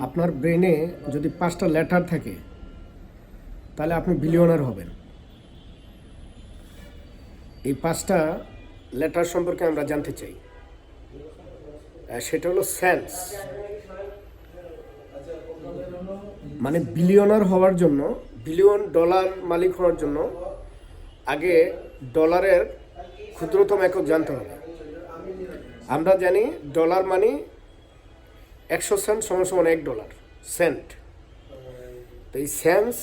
আপনার ব্রেনে যদি 5টা লেটার থাকে তাহলে আপনি বিলিয়নার হবেন। এই 5টা লেটার সম্পর্কে আমরা জানতে চাই। সেটা হলো সেন্স। মানে বিলিয়নার হওয়ার জন্য, বিলিয়ন ডলার মালিক হওয়ার জন্য আগে ডলারের ক্ষুদ্রতম একক জানতে হবে। আমরা জানি ডলার মানে 100 সেন্ট সমান সমান $1 সেন্ট। তো এই সেন্স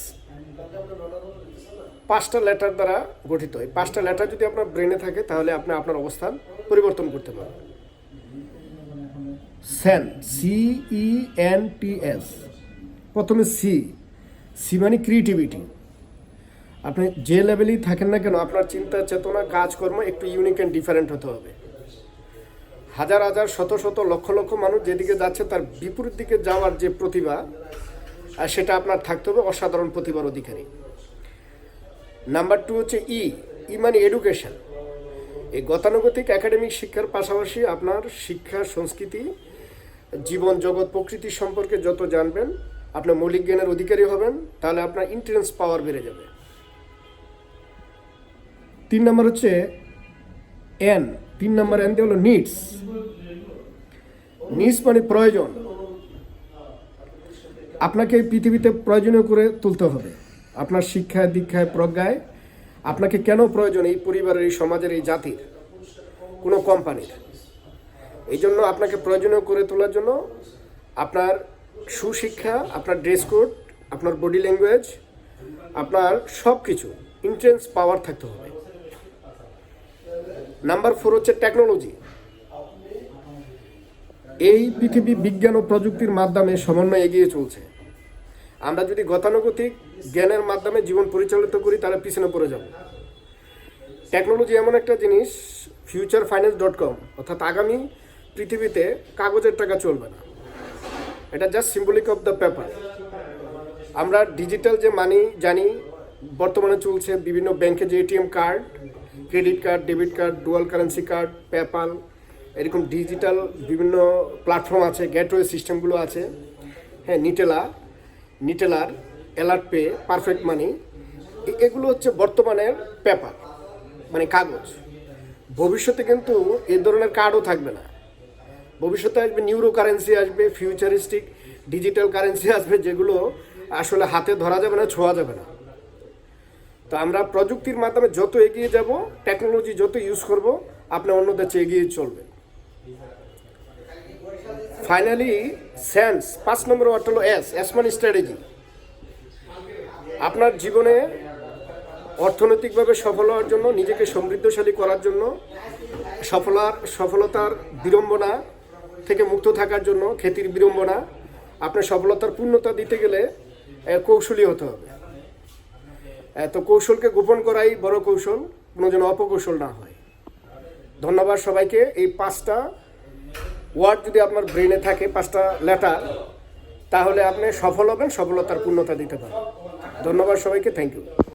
5টা লেটার দ্বারা গঠিত। এই 5টা লেটার যদি আপনার ব্রেনে থাকে তাহলে আপনি আপনার অবস্থান পরিবর্তন করতে পারেন। সেন, CENTS। প্রথমে সি মানে ক্রিয়েটিভিটি। আপনি যে লেভেলেই থাকেন না কেন, আপনার চিন্তা চেতনা কাজকর্ম একটু ইউনিক অ্যান্ড ডিফারেন্ট হতে হবে। হাজার হাজার শত শত লক্ষ লক্ষ মানুষ যেদিকে যাচ্ছে তার বিপরীত দিকে যাওয়ার যে প্রতিভা, সেটা আপনার থাকতে হবে অসাধারণ প্রতিভার অধিকারী। নাম্বার 2 হচ্ছে ই মানে এডুকেশন। এই গতানুগতিক একাডেমিক শিক্ষার পাশাপাশি আপনার শিক্ষা, সংস্কৃতি, জীবন জগৎ, প্রকৃতি সম্পর্কে যত জানবেন, আপনার মৌলিক জ্ঞানের অধিকারী হবেন, তাহলে আপনার ইন্টেন্স পাওয়ার বেড়ে যাবে। 3 নম্বর হচ্ছে এন। 3 নম্বর এন দিয়ে হলো নিডস। নিডস মানে প্রয়োজন। আপনাকে এই পৃথিবীতে প্রয়োজনীয় করে তুলতে হবে। আপনার শিক্ষায়, দীক্ষায়, প্রজ্ঞায় আপনাকে কেন প্রয়োজন এই পরিবারের, এই সমাজের, এই জাতির, কোনো কোম্পানির। এই জন্য আপনাকে প্রয়োজনীয় করে তোলার জন্য আপনার সুশিক্ষা, আপনার ড্রেস কোড, আপনার বডি ল্যাঙ্গুয়েজ, আপনার সব কিছু ইন্টেন্স পাওয়ার থাকতে হবে। নাম্বার 4 হচ্ছে টেকনোলজি। এই পৃথিবী বিজ্ঞান ও প্রযুক্তির মাধ্যমে সমন্বয় এগিয়ে চলছে। আমরা যদি গতানুগতিক জ্ঞানের মাধ্যমে জীবন পরিচালিত করি তাহলে পিছনে পড়ে যাব। টেকনোলজি এমন একটা জিনিস, futurefinance.com, অর্থাৎ আগামী পৃথিবীতে কাগজের টাকা চলবে না। এটা just symbolic of the paper. আমরা ডিজিটাল যে মানি জানি বর্তমানে চলছে, বিভিন্ন ব্যাংকে যে ATM card, credit card, debit card, dual currency card, PayPal, এরকম ডিজিটাল বিভিন্ন প্ল্যাটফর্ম আছে, গেটওয়ে সিস্টেমগুলো আছে। হ্যাঁ, নিটেলার, অ্যালার্ট পে, পারফেক্ট মানি, এগুলো হচ্ছে বর্তমানের পেপার মানে কাগজ। ভবিষ্যতে কিন্তু এই ধরনের কার্ডও থাকবে না। ভবিষ্যতে আসবে নিউরো কারেন্সি, আসবে ফিউচারিস্টিক ডিজিটাল কারেন্সি আসবে, যেগুলো আসলে হাতে ধরা যাবে না, ছোঁয়া যাবে না। তো আমরা প্রযুক্তির মাধ্যমে যত এগিয়ে যাব, টেকনোলজি যত ইউজ করব, আপনি অন্যদের চেয়ে এগিয়ে চলবেন। ফাইনালি সেন্স, 5 নম্বর ওয়ার্ড হলো এস মানে স্ট্র্যাটেজি। আপনার জীবনে অর্থনৈতিকভাবে সফল হওয়ার জন্য, নিজেকে সমৃদ্ধশালী করার জন্য, সফলতার বিড়ম্বনা থেকে মুক্ত থাকার জন্য, খ্যাতির বিড়ম্বনা, আপনার সফলতার পূর্ণতা দিতে গেলে কৌশলী হতে হবে। তো কৌশলকে গোপন করাই বড় কৌশল, কোনো যেন অপকৌশল না হয়। ধন্যবাদ সবাইকে। এই 5টা ওয়ার্ড যদি আপনার ব্রেনে থাকে, 5টা লেটার, তাহলে আপনি সফল হবেন, সফলতার পূর্ণতা দিতে পারেন। ধন্যবাদ সবাইকে, থ্যাংক ইউ।